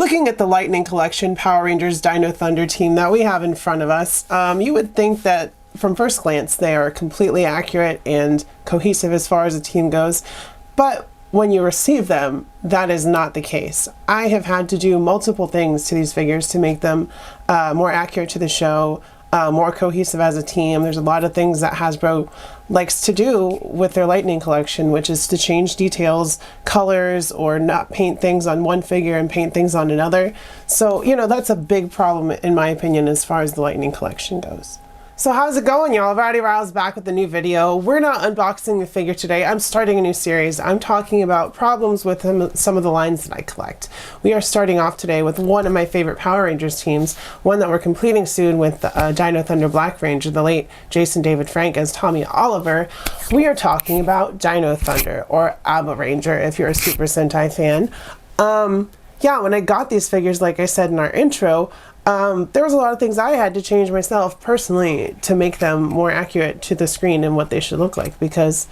Looking at the Lightning Collection Power Rangers Dino Thunder team that we have in front of us, you would think that from first glance they are completely accurate and cohesive as far as the team goes, but when you receive them, that is not the case. I have had to do multiple things to these figures to make them more accurate to the show, more cohesive as a team. There's a lot of things that Hasbro likes to do with their Lightning collection, which is to change details, colors, or not paint things on one figure and paint things on another. So, you know, that's a big problem in my opinion as far as the Lightning collection goes. So how's it going, y'all? I've already roused back with a new video. We're not unboxing the figure today. I'm starting a new series. I'm talking about problems with some of the lines that I collect. We are starting off today with one of my favorite Power Rangers teams, one that we're completing soon with Dino Thunder Black Ranger, the late Jason David Frank as Tommy Oliver. We are talking about Dino Thunder, or Abba Ranger if you're a Super Sentai fan. Yeah, when I got these figures, like I said in our intro, there was a lot of things I had to change myself personally to make them more accurate to the screen and what they should look like, because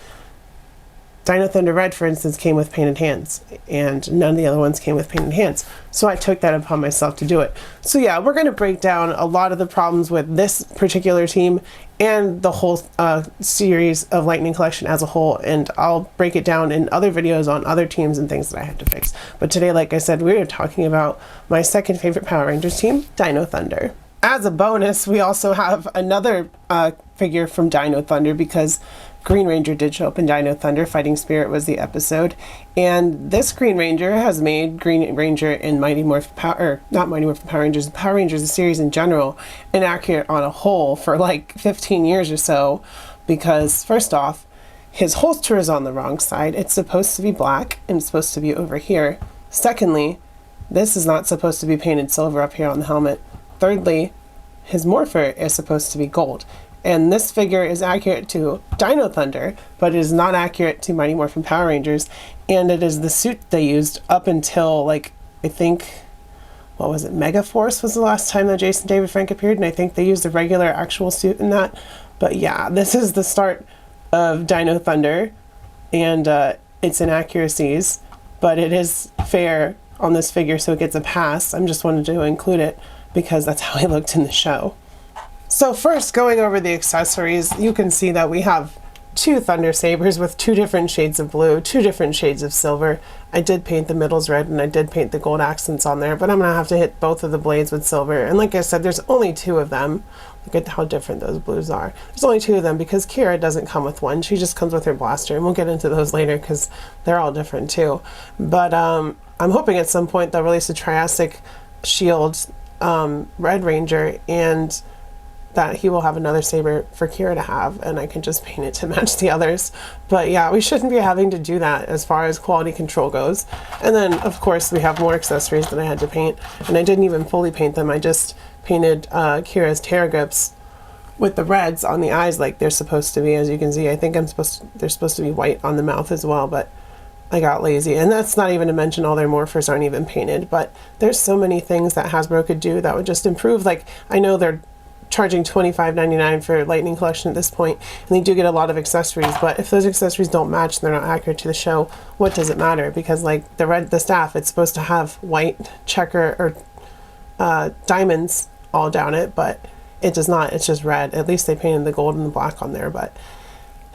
Dino Thunder Red, for instance, came with painted hands, and none of the other ones came with painted hands. So I took that upon myself to do it. So yeah, we're going to break down a lot of the problems with this particular team and the whole series of Lightning Collection as a whole, and I'll break it down in other videos on other teams and things that I had to fix. But today, like I said, we're talking about my second favorite Power Rangers team, Dino Thunder. As a bonus, we also have another figure from Dino Thunder, because Green Ranger did show up in Dino Thunder. Fighting Spirit was the episode, and this Green Ranger has made Green Ranger and Mighty Morphin Power, not Mighty Morphin Power Rangers, Power Rangers, the series in general, inaccurate on a whole for like 15 years or so, because first off, his holster is on the wrong side. It's supposed to be black and it's supposed to be over here. Secondly, this is not supposed to be painted silver up here on the helmet. Thirdly, his morpher is supposed to be gold. And this figure is accurate to Dino Thunder, but it is not accurate to Mighty Morphin Power Rangers. And it is the suit they used up until, like, I think, what was it, Megaforce was the last time that Jason David Frank appeared, and I think they used a regular actual suit in that. But yeah, this is the start of Dino Thunder, and it's inaccuracies, but it is fair on this figure, so it gets a pass. I just wanted to include it because that's how he looked in the show. So first, going over the accessories, you can see that we have two Thunder Sabers with two different shades of blue, two different shades of silver. I did paint the middles red and I did paint the gold accents on there, but I'm going to have to hit both of the blades with silver. And like I said, there's only two of them. Look at how different those blues are. There's only two of them because Kira doesn't come with one. She just comes with her blaster, and we'll get into those later because they're all different too. But I'm hoping at some point they'll release a Triassic Shield Red Ranger, and that he will have another saber for Kira to have, and I can just paint it to match the others. But yeah, we shouldn't be having to do that as far as quality control goes. And then of course we have more accessories that I had to paint, and I didn't even fully paint them. I just painted Kira's Terra Grips with the reds on the eyes like they're supposed to be. As you can see, I think they're supposed to be white on the mouth as well, but I got lazy. And that's not even to mention all their morphers aren't even painted. But there's so many things that Hasbro could do that would just improve. Like, I know they're charging $25.99 for Lightning Collection at this point, and they do get a lot of accessories, but if those accessories don't match and they're not accurate to the show, what does it matter? Because like the staff, it's supposed to have white checker or diamonds all down it, but it does not. It's just red. At least they painted the gold and the black on there, but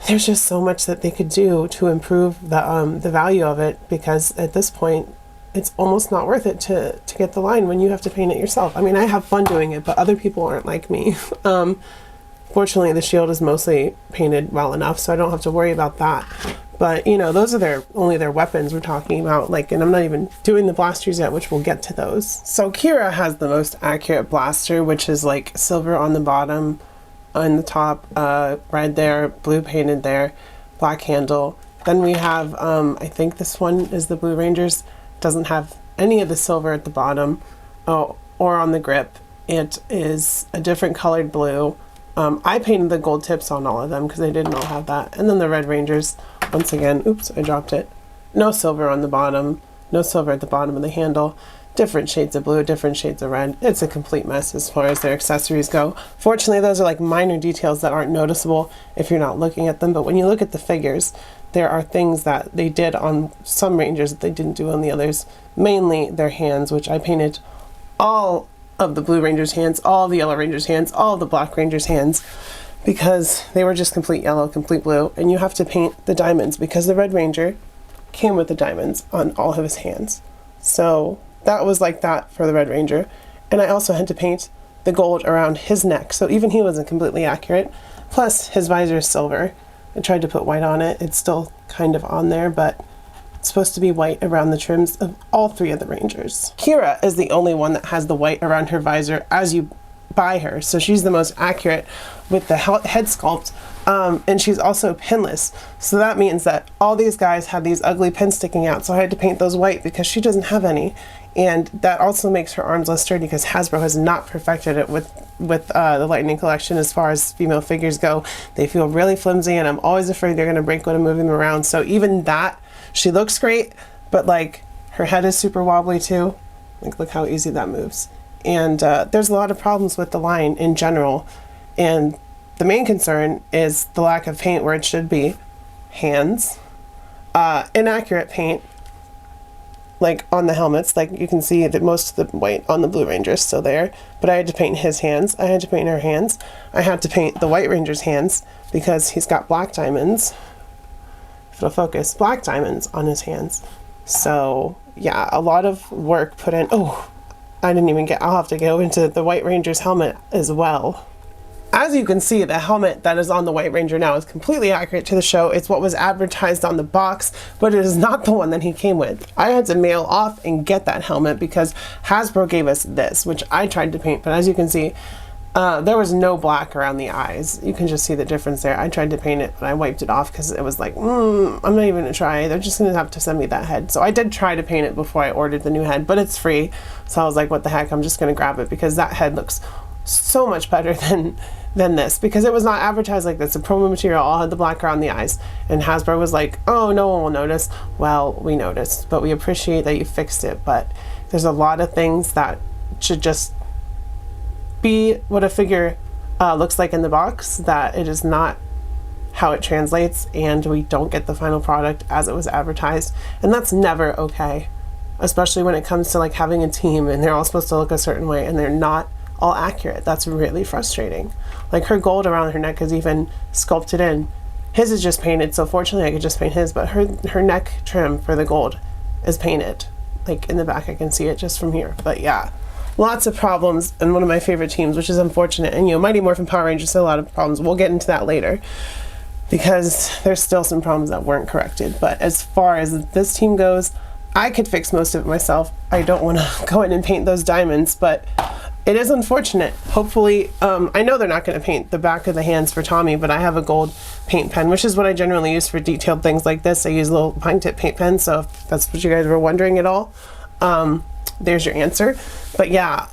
there's just so much that they could do to improve the value of it, because at this point it's almost not worth it to get the line when you have to paint it yourself. I mean, I have fun doing it, but other people aren't like me. Fortunately, the shield is mostly painted well enough, so I don't have to worry about that. But, you know, those are only their weapons we're talking about, like, and I'm not even doing the blasters yet, which we'll get to those. So Kira has the most accurate blaster, which is like silver on the bottom, on the top, red there, blue painted there, black handle. Then we have, I think this one is the Blue Rangers. Doesn't have any of the silver at the bottom or on the grip. It is a different colored blue. I painted the gold tips on all of them because they didn't all have that. And then the Red Rangers, once again, oops, I dropped it. No silver on the bottom, no silver at the bottom of the handle. Different shades of blue, different shades of red. It's a complete mess as far as their accessories go. Fortunately, those are like minor details that aren't noticeable if you're not looking at them, but when you look at the figures, there are things that they did on some Rangers that they didn't do on the others. mainly their hands, which I painted all of the Blue Ranger's hands, all of the Yellow Ranger's hands, all of the Black Ranger's hands, because they were just complete yellow, complete blue, and you have to paint the diamonds because the Red Ranger came with the diamonds on all of his hands. So that was like that for the Red Ranger. And I also had to paint the gold around his neck, so even he wasn't completely accurate. Plus his visor is silver. I tried to put white on it. It's still kind of on there, but it's supposed to be white around the trims of all 3 of the Rangers. Kira is the only one that has the white around her visor as you buy her, so she's the most accurate with the head sculpt, and she's also pinless, so that means that all these guys have these ugly pins sticking out, so I had to paint those white because she doesn't have any. And that also makes her arms less sturdy because Hasbro has not perfected it with the Lightning collection as far as female figures go. They feel really flimsy, and I'm always afraid they're going to break when I'm moving them around. So even that, she looks great, but like her head is super wobbly too. Like, look how easy that moves. And there's a lot of problems with the line in general. And the main concern is the lack of paint where it should be. Hands, inaccurate paint, like on the helmets. Like you can see that most of the white on the Blue Ranger is still there, but I had to paint his hands, I had to paint her hands, I had to paint the White Ranger's hands because he's got black diamonds. If it'll focus, black diamonds on his hands. So yeah, a lot of work put in. Oh, I didn't even I'll have to go into the White Ranger's helmet as well. As you can see, the helmet that is on the White Ranger now is completely accurate to the show. It's what was advertised on the box, but it is not the one that he came with. I had to mail off and get that helmet because Hasbro gave us this, which I tried to paint, but as you can see, there was no black around the eyes. You can just see the difference there. I tried to paint it, but I wiped it off because it was like, I'm not even gonna try. They're just gonna have to send me that head. So I did try to paint it before I ordered the new head, but it's free. So I was like, what the heck, I'm just gonna grab it because that head looks so much better than this, because it was not advertised like this. The promo material all had the black around the eyes, and Hasbro was like, oh, no one will notice. Well, we noticed, but we appreciate that you fixed it. But there's a lot of things that should just be what a figure looks like in the box, that it is not how it translates, and we don't get the final product as it was advertised, and that's never okay, especially when it comes to like having a team and they're all supposed to look a certain way and they're not all accurate. That's really frustrating. Like her gold around her neck is even sculpted in. His is just painted, so fortunately I could just paint his, but her neck trim for the gold is painted. Like in the back I can see it just from here. But yeah, lots of problems in one of my favorite teams, which is unfortunate. And you know, Mighty Morphin Power Rangers had a lot of problems. We'll get into that later because there's still some problems that weren't corrected. But as far as this team goes, I could fix most of it myself. I don't want to go in and paint those diamonds, but it is unfortunate. Hopefully, I know they're not going to paint the back of the hands for Tommy, but I have a gold paint pen, which is what I generally use for detailed things like this. I use a little pine tip paint pen, so if that's what you guys were wondering at all, there's your answer. But yeah,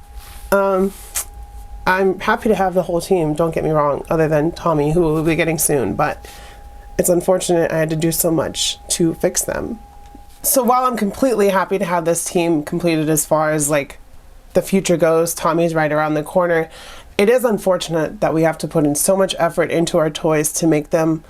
I'm happy to have the whole team, don't get me wrong, other than Tommy, who will be getting soon, but it's unfortunate I had to do so much to fix them. So while I'm completely happy to have this team completed as far as like the future goes, Tommy's right around the corner, it is unfortunate that we have to put in so much effort into our toys to make them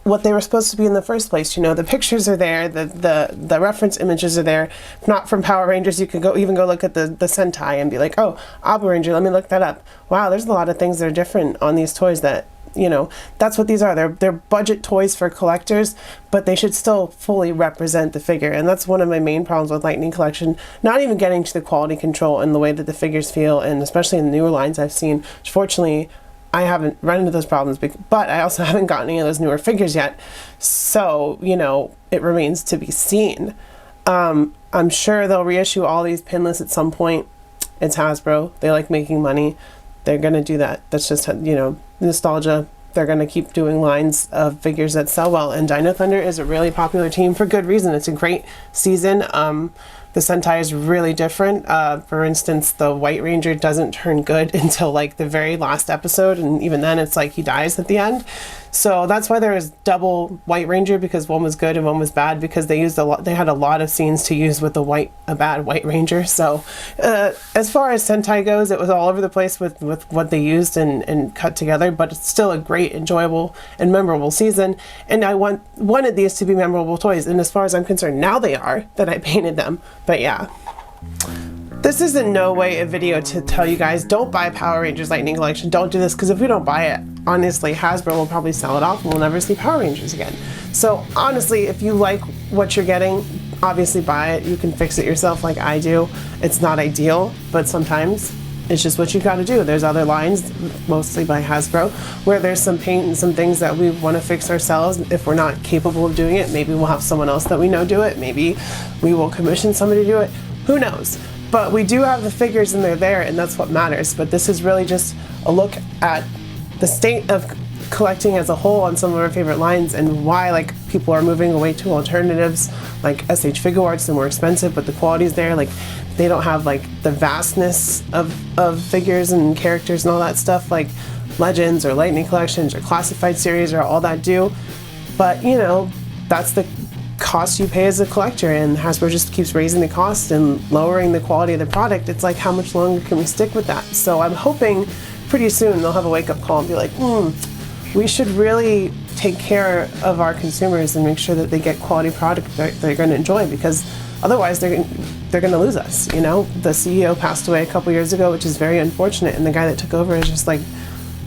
what they were supposed to be in the first place. You know, the pictures are there, the reference images are there. If not from Power Rangers, you can even go look at the Sentai and be like, oh, Abu Ranger, let me look that up. Wow, there's a lot of things that are different on these toys that, you know, that's what these are. They're budget toys for collectors, but they should still fully represent the figure. And that's one of my main problems with Lightning Collection, not even getting to the quality control and the way that the figures feel, and especially in the newer lines I've seen. Fortunately, I haven't run into those problems, but I also haven't gotten any of those newer figures yet. So, you know, it remains to be seen. I'm sure they'll reissue all these pinless at some point. It's Hasbro. They like making money. They're going to do that. That's just, you know, nostalgia. They're going to keep doing lines of figures that sell well. And Dino Thunder is a really popular team for good reason. It's a great season. The Sentai is really different. For instance, the White Ranger doesn't turn good until like the very last episode. And even then it's like he dies at the end. So that's why there was double White Ranger, because one was good and one was bad, because they used a lot. They had a lot of scenes to use with a bad White Ranger. So as far as Sentai goes, it was all over the place with what they used and cut together. But it's still a great, enjoyable, and memorable season. And I wanted these to be memorable toys. And as far as I'm concerned, now they are, that I painted them. But yeah. This is in no way a video to tell you guys don't buy Power Rangers Lightning Collection. Don't do this, because if we don't buy it, honestly, Hasbro will probably sell it off and we'll never see Power Rangers again. So honestly, if you like what you're getting, obviously buy it. You can fix it yourself like I do. It's not ideal, but sometimes it's just what you got to do. There's other lines, mostly by Hasbro, where there's some paint and some things that we want to fix ourselves. If we're not capable of doing it, maybe we'll have someone else that we know do it. Maybe we will commission somebody to do it. Who knows? But we do have the figures and they're there, and that's what matters. But this is really just a look at the state of collecting as a whole on some of our favorite lines, and why like people are moving away to alternatives like SH Figure Arts. They're more expensive, but the quality's there. Like they don't have like the vastness of figures and characters and all that stuff like Legends or Lightning Collections or Classified series or all that do. But you know, that's the cost you pay as a collector, and Hasbro just keeps raising the cost and lowering the quality of the product. It's like, how much longer can we stick with that? So I'm hoping pretty soon they'll have a wake-up call and be like, we should really take care of our consumers and make sure that they get quality product that they're going to enjoy, because otherwise they're going to lose us. You know, the CEO passed away a couple years ago, which is very unfortunate, and the guy that took over is just like,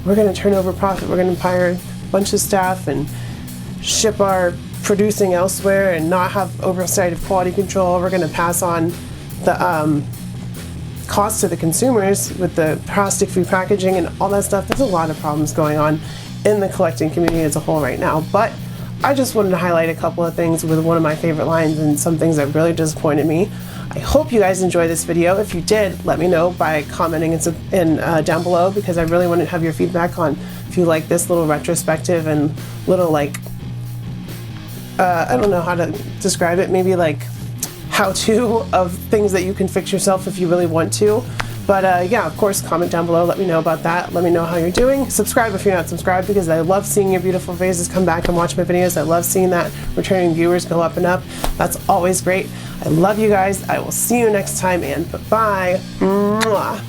we're going to turn over profit, we're going to hire a bunch of staff and ship our producing elsewhere and not have oversight of quality control. We're going to pass on the cost to the consumers with the plastic-free packaging and all that stuff. There's a lot of problems going on in the collecting community as a whole right now. But I just wanted to highlight a couple of things with one of my favorite lines and some things that really disappointed me. I hope you guys enjoyed this video. If you did, let me know by commenting down below, because I really want to have your feedback on if you like this little retrospective and little like I don't know how to describe it, maybe like how-to of things that you can fix yourself if you really want to. But yeah, of course, comment down below, let me know about that, let me know how you're doing. Subscribe if you're not subscribed, because I love seeing your beautiful faces come back and watch my videos. I love seeing that returning viewers go up and up. That's always great. I love you guys. I will see you next time, and bye-bye. Mwah.